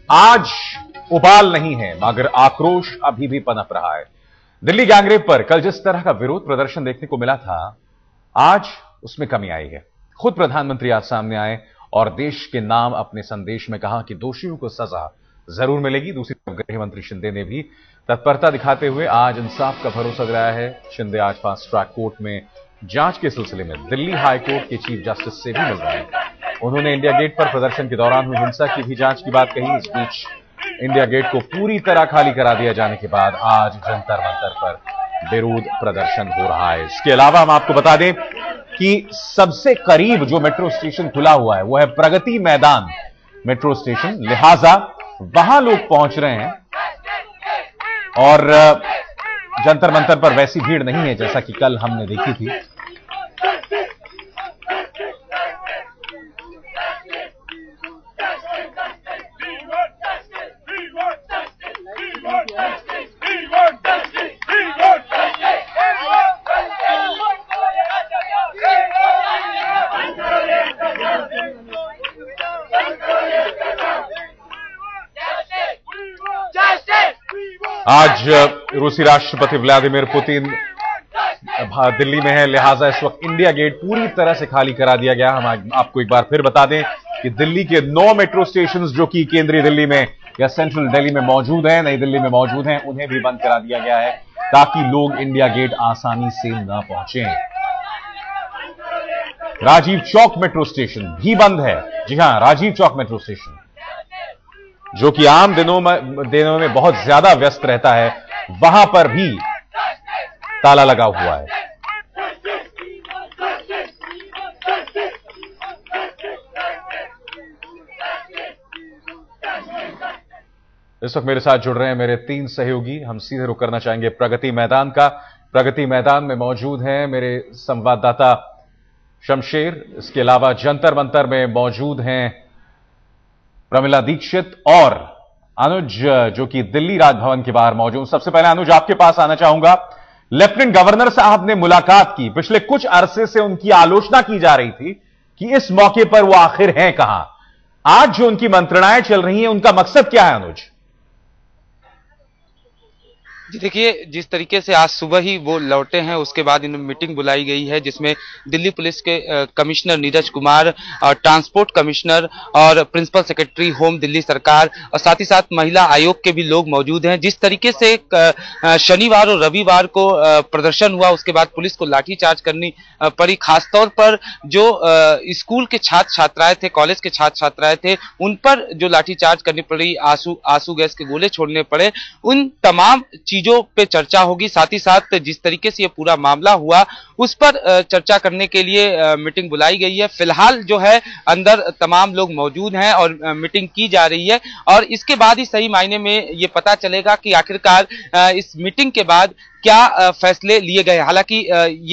आज उबाल नहीं है, मगर आक्रोश अभी भी पनप रहा है। दिल्ली गैंगरेप पर कल जिस तरह का विरोध प्रदर्शन देखने को मिला था, आज उसमें कमी आई है। खुद प्रधानमंत्री आज सामने आए और देश के नाम अपने संदेश में कहा कि दोषियों को सजा जरूर मिलेगी। दूसरी तरफ गृह मंत्री शिंदे ने भी तत्परता दिखाते हुए आज इंसाफ का भरोसा दिलाया है। शिंदे आज फास्ट ट्रैक कोर्ट में जांच के सिलसिले में दिल्ली हाई कोर्ट के चीफ जस्टिस से भी मिल रहे हैं। उन्होंने इंडिया गेट पर प्रदर्शन के दौरान हुई हिंसा की भी जांच की बात कही। इस बीच इंडिया गेट को पूरी तरह खाली करा दिया जाने के बाद आज जंतर मंतर पर विरोध प्रदर्शन हो रहा है। इसके अलावा हम आपको बता दें कि सबसे करीब जो मेट्रो स्टेशन खुला हुआ है वो है प्रगति मैदान मेट्रो स्टेशन, लिहाजा वहां लोग पहुंच रहे हैं और जंतर मंतर पर वैसी भीड़ नहीं है जैसा कि कल हमने देखी थी। आज रूसी राष्ट्रपति व्लादिमीर पुतिन दिल्ली में है, लिहाजा इस वक्त इंडिया गेट पूरी तरह से खाली करा दिया गया। हम आपको एक बार फिर बता दें कि दिल्ली के 9 मेट्रो स्टेशन जो कि केंद्रीय दिल्ली में या सेंट्रल दिल्ली में मौजूद हैं, नई दिल्ली में मौजूद हैं, उन्हें भी बंद करा दिया गया है ताकि लोग इंडिया गेट आसानी से न पहुंचे। राजीव चौक मेट्रो स्टेशन भी बंद है। जी हां, राजीव चौक मेट्रो स्टेशन जो कि आम दिनों में बहुत ज्यादा व्यस्त रहता है, वहां पर भी ताला लगा हुआ है। इस वक्त मेरे साथ जुड़ रहे हैं मेरे 3 सहयोगी। हम सीधे रुख करना चाहेंगे प्रगति मैदान का। प्रगति मैदान में मौजूद हैं मेरे संवाददाता शमशेर। इसके अलावा जंतर मंतर में मौजूद हैं प्रमिला दीक्षित और अनुज जो कि दिल्ली राजभवन के बाहर मौजूद। सबसे पहले अनुज, आपके पास आना चाहूंगा। लेफ्टिनेंट गवर्नर साहब ने मुलाकात की, पिछले कुछ अरसे से उनकी आलोचना की जा रही थी कि इस मौके पर वो आखिर हैं कहां। आज जो उनकी मंत्रणाएं चल रही हैं, उनका मकसद क्या है अनुज? जी देखिए, जिस तरीके से आज सुबह ही वो लौटे हैं, उसके बाद इन्हें मीटिंग बुलाई गई है जिसमें दिल्ली पुलिस के कमिश्नर नीरज कुमार और ट्रांसपोर्ट कमिश्नर और प्रिंसिपल सेक्रेटरी होम दिल्ली सरकार और साथ ही साथ महिला आयोग के भी लोग मौजूद हैं। जिस तरीके से शनिवार और रविवार को प्रदर्शन हुआ, उसके बाद पुलिस को लाठीचार्ज करनी पड़ी। खासतौर पर जो स्कूल के छात्र छात्राएं थे, कॉलेज के छात्र छात्राएं थे, उन पर जो लाठीचार्ज करनी पड़ी, आंसू गैस के गोले छोड़ने पड़े, उन तमाम चीजों पे चर्चा होगी। साथ ही साथ जिस तरीके से ये पूरा मामला हुआ उस पर चर्चा करने के लिए मीटिंग बुलाई गई है। फिलहाल जो है अंदर तमाम लोग मौजूद हैं और मीटिंग की जा रही है और इसके बाद ही सही मायने में ये पता चलेगा कि आखिरकार इस मीटिंग के बाद क्या फैसले लिए गए। हालांकि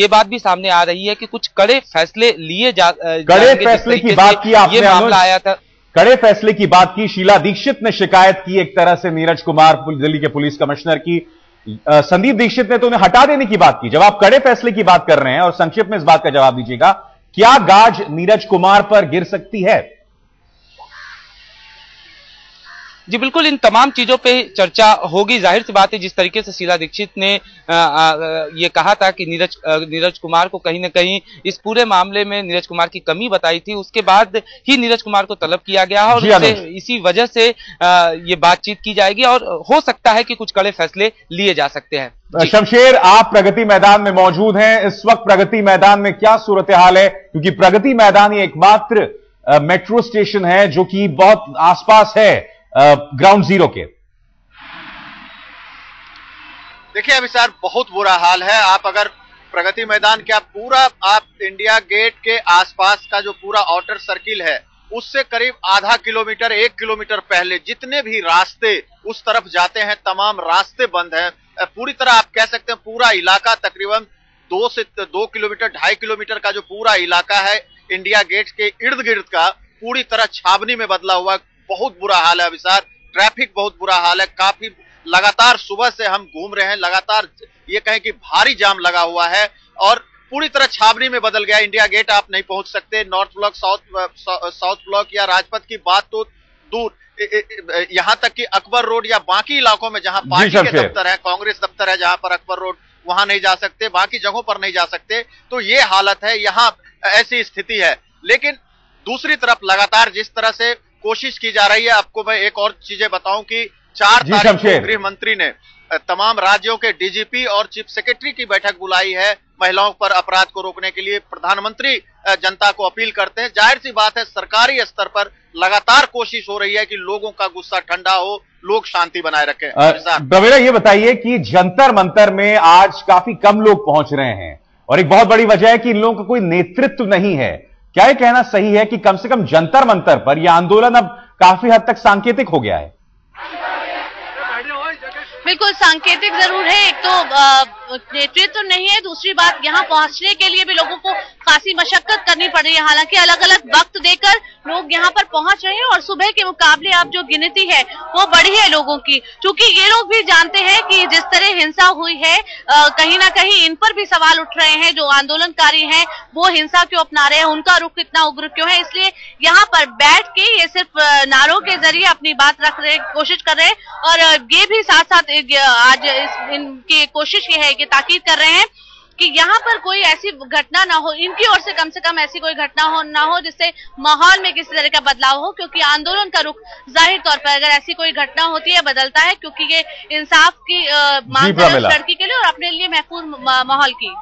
ये बात भी सामने आ रही है कि कुछ कड़े फैसले लिए कड़े फैसले की बात की आपने, ये मामला आया था। कड़े फैसले की बात की। शीला दीक्षित ने शिकायत की एक तरह से नीरज कुमार दिल्ली के पुलिस कमिश्नर की। संदीप दीक्षित ने तो उन्हें हटा देने की बात की। जब आप कड़े फैसले की बात कर रहे हैं और संक्षिप्त में इस बात का जवाब दीजिएगा, क्या गाज नीरज कुमार पर गिर सकती है? जी बिल्कुल, इन तमाम चीजों पे चर्चा होगी। जाहिर सी बात है, जिस तरीके से शीला दीक्षित ने ये कहा था कि नीरज कुमार को कहीं ना कहीं इस पूरे मामले में नीरज कुमार की कमी बताई थी, उसके बाद ही नीरज कुमार को तलब किया गया और इसी वजह से ये बातचीत की जाएगी और हो सकता है कि कुछ कड़े फैसले लिए जा सकते हैं। शमशेर, आप प्रगति मैदान में मौजूद हैं। इस वक्त प्रगति मैदान में क्या सूरत हाल है? क्योंकि प्रगति मैदान ही एकमात्र मेट्रो स्टेशन है जो कि बहुत आसपास है ग्राउंड जीरो के। देखिए अभी सर, बहुत बुरा हाल है। आप अगर प्रगति मैदान क्या पूरा आप इंडिया गेट के आसपास का जो पूरा आउटर सर्किल है, उससे करीब आधा किलोमीटर 1 किलोमीटर पहले जितने भी रास्ते उस तरफ जाते हैं, तमाम रास्ते बंद हैं। पूरी तरह आप कह सकते हैं पूरा इलाका तकरीबन 2 से 2 किलोमीटर 2.5 किलोमीटर का जो पूरा इलाका है इंडिया गेट के इर्द गिर्द का पूरी तरह छावनी में बदला हुआ। बहुत बुरा हाल है अभी सर, ट्रैफिक बहुत बुरा हाल है। काफी लगातार सुबह से हम घूम रहे हैं, लगातार ये कहें कि भारी जाम लगा हुआ है और पूरी तरह छावनी में बदल गया। इंडिया गेट आप नहीं पहुंच सकते। नॉर्थ ब्लॉक, साउथ ब्लॉक या राजपथ की बात तो दूर, यहाँ तक कि अकबर रोड या बाकी इलाकों में जहां पार्टी के दफ्तर है, कांग्रेस दफ्तर है जहां पर अकबर रोड, वहां नहीं जा सकते, बाकी जगहों पर नहीं जा सकते। तो ये हालत है, यहाँ ऐसी स्थिति है। लेकिन दूसरी तरफ लगातार जिस तरह से कोशिश की जा रही है, आपको मैं एक और चीजें बताऊं कि 4 तारीख को गृह मंत्री ने तमाम राज्यों के डीजीपी और चीफ सेक्रेटरी की बैठक बुलाई है महिलाओं पर अपराध को रोकने के लिए। प्रधानमंत्री जनता को अपील करते हैं। जाहिर सी बात है, सरकारी स्तर पर लगातार कोशिश हो रही है कि लोगों का गुस्सा ठंडा हो, लोग शांति बनाए रखें। प्रवीणा, ये बताइए कि जंतर मंतर में आज काफी कम लोग पहुंच रहे हैं और एक बहुत बड़ी वजह है कि इन लोगों का कोई नेतृत्व नहीं है। क्या यह कहना सही है कि कम से कम जंतर मंतर पर यह आंदोलन अब काफी हद तक सांकेतिक हो गया है? बिल्कुल सांकेतिक जरूर है। एक तो नेतृत्व नहीं है, दूसरी बात यहाँ पहुंचने के लिए भी लोगों को खासी मशक्कत करनी पड़ रही है। हालांकि अलग अलग वक्त देकर लोग यहाँ पर पहुंच रहे हैं और सुबह के मुकाबले अब जो गिनती है वो बढ़ी है लोगों की, क्योंकि ये लोग भी जानते हैं कि जिस तरह हिंसा हुई है कहीं ना कहीं इन पर भी सवाल उठ रहे हैं। जो आंदोलनकारी हैं वो हिंसा क्यों अपना रहे हैं, उनका रुख इतना उग्र क्यों है, इसलिए यहाँ पर बैठ के ये सिर्फ नारों के जरिए अपनी बात रख रहे, कोशिश कर रहे हैं। और ये भी साथ साथ आज इनकी कोशिश ये है कि ताकीद कर रहे हैं कि यहाँ पर कोई ऐसी घटना ना हो, इनकी ओर से कम ऐसी कोई घटना ना हो जिससे माहौल में किसी तरह का बदलाव हो, क्योंकि आंदोलन का रुख जाहिर तौर पर अगर ऐसी कोई घटना होती है बदलता है, क्योंकि ये इंसाफ की मांग है लड़की के लिए और अपने लिए महफूज माहौल की।